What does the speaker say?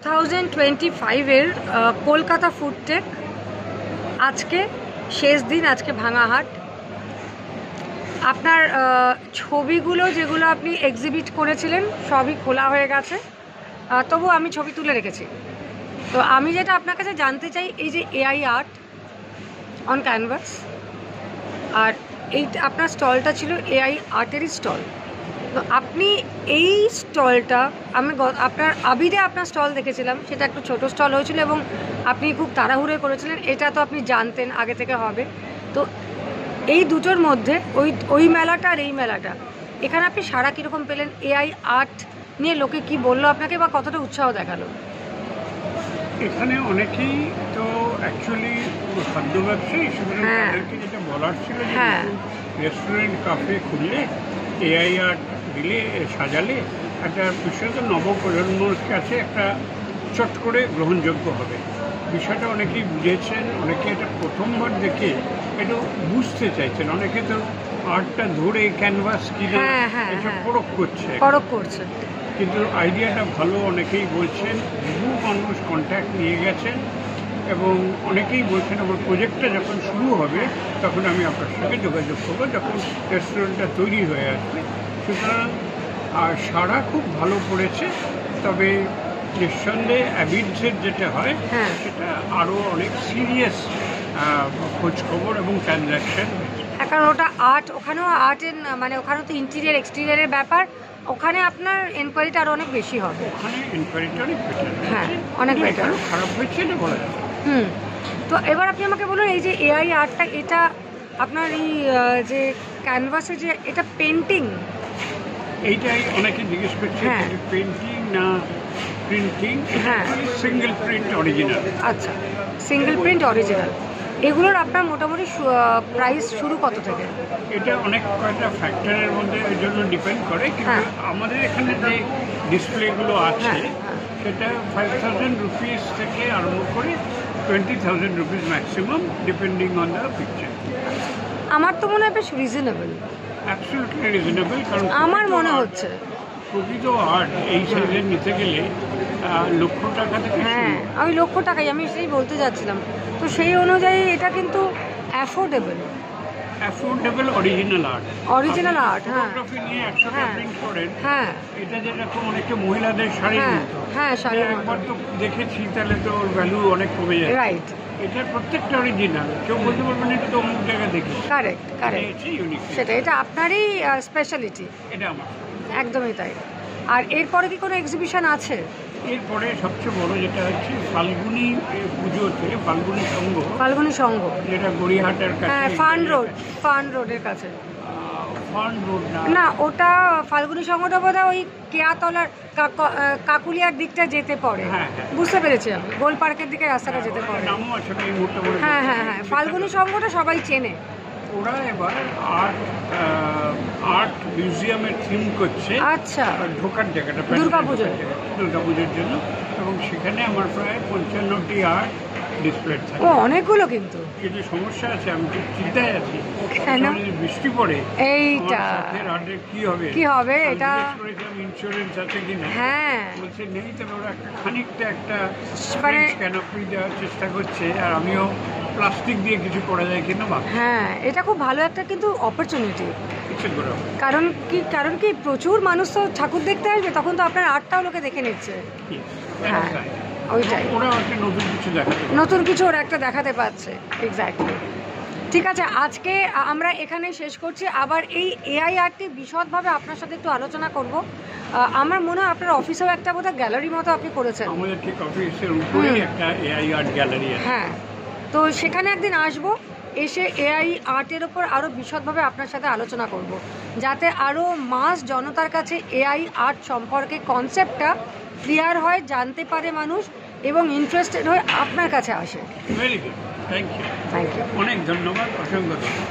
2025-এর Kolkata FoodTech আজকে শেষ দিন, আজকে ভাঙাহাট। আপনার ছবিগুলো যেগুলো আপনি এক্সিবিট করেছিলেন সবই খোলা হয়ে গেছে, তবু আমি ছবি তুলে রেখেছি। তো আমি যেটা আপনার কাছে জানতে চাই, এই যে এআই আর্ট অন ক্যানভাস, আর এই আপনার স্টলটা ছিল এআই আর্টেরই স্টল। তো আপনি এই স্টলটা, আমি আপনার আবিদে আপনার স্টল দেখেছিলাম, সেটা একটু ছোট স্টল হয়েছিল এবং আপনি খুব তাড়াহুড়ো করেছিলেন, এটা তো আপনি জানতেন আগে থেকে হবে। তো এই দুটোর মধ্যে ওই মেলাটা আর এই মেলাটা, এখানে আপনি সারা কীরকম পেলেন? এআই আর্ট নিয়ে লোকে কি বললো আপনাকে, বা কতটা উৎসাহ দেখালো? এখানে অনেকেই তো অ্যাকচুয়ালি খাদ্য ব্যবসায়ী, সুতরাং তাদেরকে যেটা বলার ছিল যে রেস্টুরেন্ট কাফে খুললে এআই আর্ট দিলে, সাজালে একটা বিশেষত নবপ্রজন্মর কাছে একটা চট করে গ্রহণযোগ্য হবে। বিষয়টা অনেকেই বুঝেছেন, অনেকে এটা প্রথমবার দেখে একটু বুঝতে চাইছেন, অনেকে তো আর্টটা ধরে ক্যানভাস কিনে এটা পরখ করছে। কিন্তু আইডিয়াটা ভালো, অনেকেই বলছেন, বহু মানুষ কন্ট্যাক্ট নিয়ে গেছেন এবং অনেকেই বলছেন আমার প্রজেক্টটা যখন শুরু হবে তখন আমি আপনার সঙ্গে যোগাযোগ করবো, যখন রেস্টুরেন্টটা তৈরি হয়ে আসবে। সুতরাং সাড়া খুব ভালো পড়েছে। তবে নিঃসন্দেহে অ্যাবিডসের যেটা হয় সেটা আরও অনেক সিরিয়াস খোঁজখবর এবং ট্রানজ্যাকশন হয়েছে। কারণ ওটা আর্ট, ওখানেও আর্টের মানে ওখানেও তো ইন্টেরিয়ার এক্সটেরিয়ারের ব্যাপার, ওখানে আপনার এনকোয়ারিটা আরও অনেক বেশি হবে। ওখানে এনকোয়ারিটা অনেক বেটার, অনেক বেটার। খারাপ হয়েছে এটা বলা যাবে। তো এবার আপনি আমাকে বলুন, এই যে এআই আর্টটা, এটা আপনার এই যে ক্যানভাসে যে এটা পেন্টিং, এইটাই অনেকে জিজ্ঞেস করছে পেন্টিং না প্রিন্টিং। Single print original. আচ্ছা, সিঙ্গেল প্রিন্ট অরিজিনাল। এগুলোর আপনার মোটামুটি প্রাইস শুরু কত থেকে? এটা অনেক কয়েকটা ফ্যাক্টরের মধ্যে এর জন্য ডিপেন্ড করে, কিন্তু আমাদের এখানে যে ডিসপ্লেগুলো আছে সেটা 5,000 রুপিস থেকে আরম্ভ করে 20,000 rupees maximum, depending on the picture. আমার তো মনে হয় বেশ রিজনেবল। অ্যাবসলিউটলি রিজনেবল, কারণ আমার মনে হচ্ছে প্রকৃত আর্ট এই সাইজের নিতে গেলে লক্ষ টাকা থেকে। আমি লক্ষ টাকাই, আমি সেই বলতে যাচ্ছিলাম। তো সেই অনুযায়ী এটা কিন্তু affordable original art. Original art, photography নিয়ে 100টা প্রিন্ট করেন। এটা যেরকম অনেকটা মহিলাদের শাড়ির মতো, শাড়ির একবার তো দেখেছি, তাহলে তো ওর ভ্যালু অনেক কমে যায়। রাইট, এটা প্রত্যেকটা অরিজিনাল, কেউ বলতে পারবেন এটা তো অমুক জায়গায় দেখেছি। কারেক্ট, সেটা এটা আপনারই স্পেশালিটি। এটা আমার একদমই তাই। আর এরপরে কি কোনো এক্সিবিশন আছে? এরপরে সবচেয়ে বড় যেটা হচ্ছে ফাল্গুনি পুজোতে ফাল্গুনি সংঘ, যেটা গড়িয়াহাটের কাছে, ফান রোডের কাছে। ফান রোড না, ওটা ফাল্গুনি সংঘটা বোধহয় ওই কেয়াতলার কাকুলিয়ার দিকটা যেতে পড়ে। বুঝতে পেরেছি আমি, গোল পার্কের দিকে রাস্তাটা যেতে পড়ে। ফাল্গুনি সংঘটা সবাই চেনে। ওরা এবার আর্ট মিউজিয়ামের থিম করছে। আচ্ছা, ঢোকার জায়গাটা দুর্গাপুজোর জন্য, এবং সেখানে আমার প্রায় 55টি আর্ট ডিসপ্লে থাকে। অনেকগুলো, কিন্তু কিছু সমস্যা আছে, আমি খুব চিন্তায় আছি। বৃষ্টি পড়ে এইটা কি হবে এটা ইন্স্যুরেন্স আছে কিনা, বলছে নেই। তবে ওরা খানিকটা একটা ক্যানোপি দেওয়ার চেষ্টা করছে, আর আমিও প্লাস্টিক দিয়ে কিছু করা যায় কিনা ভাবছি। এটা খুব ভালো একটা কিন্তু অপরচুনিটি। কারণ কি প্রচুর মানুষ তো ঠাকুর দেখতে আসবে, তখন তো আপনার আর্টটাও লোকে দেখে নিচ্ছে। ওইটাই, ওরা নতুন কিছু ওরা একটা দেখাতে পারছে। এক্স্যাক্টলি। ঠিক আছে, আজকে আমরা এখানে শেষ করছি। আবার এই এআই আর্টটি বিশদভাবে আপনার সাথে একটু আলোচনা করব। আমার মনে হয় আপনার অফিসেও একটা বোধহয় গ্যালারি মতো আপনি করেছেন। আমাদের ঠিক অফিসের উপরেই একটা এআই আর্ট গ্যালারি আছে। তো সেখানে একদিন আসবো, এসে এআই আর্টের ওপর আরও বিশদভাবে আপনার সাথে আলোচনা করব, যাতে আরও মাস জনতার কাছে এআই আর্ট সম্পর্কে কনসেপ্টটা ক্লিয়ার হয়, জানতে পারে মানুষ, এবং ইন্টারেস্টেড হয়ে আপনার কাছে আসে। Very good, thank you. অনেক ধন্যবাদ, অসংখ্য ধন্যবাদ।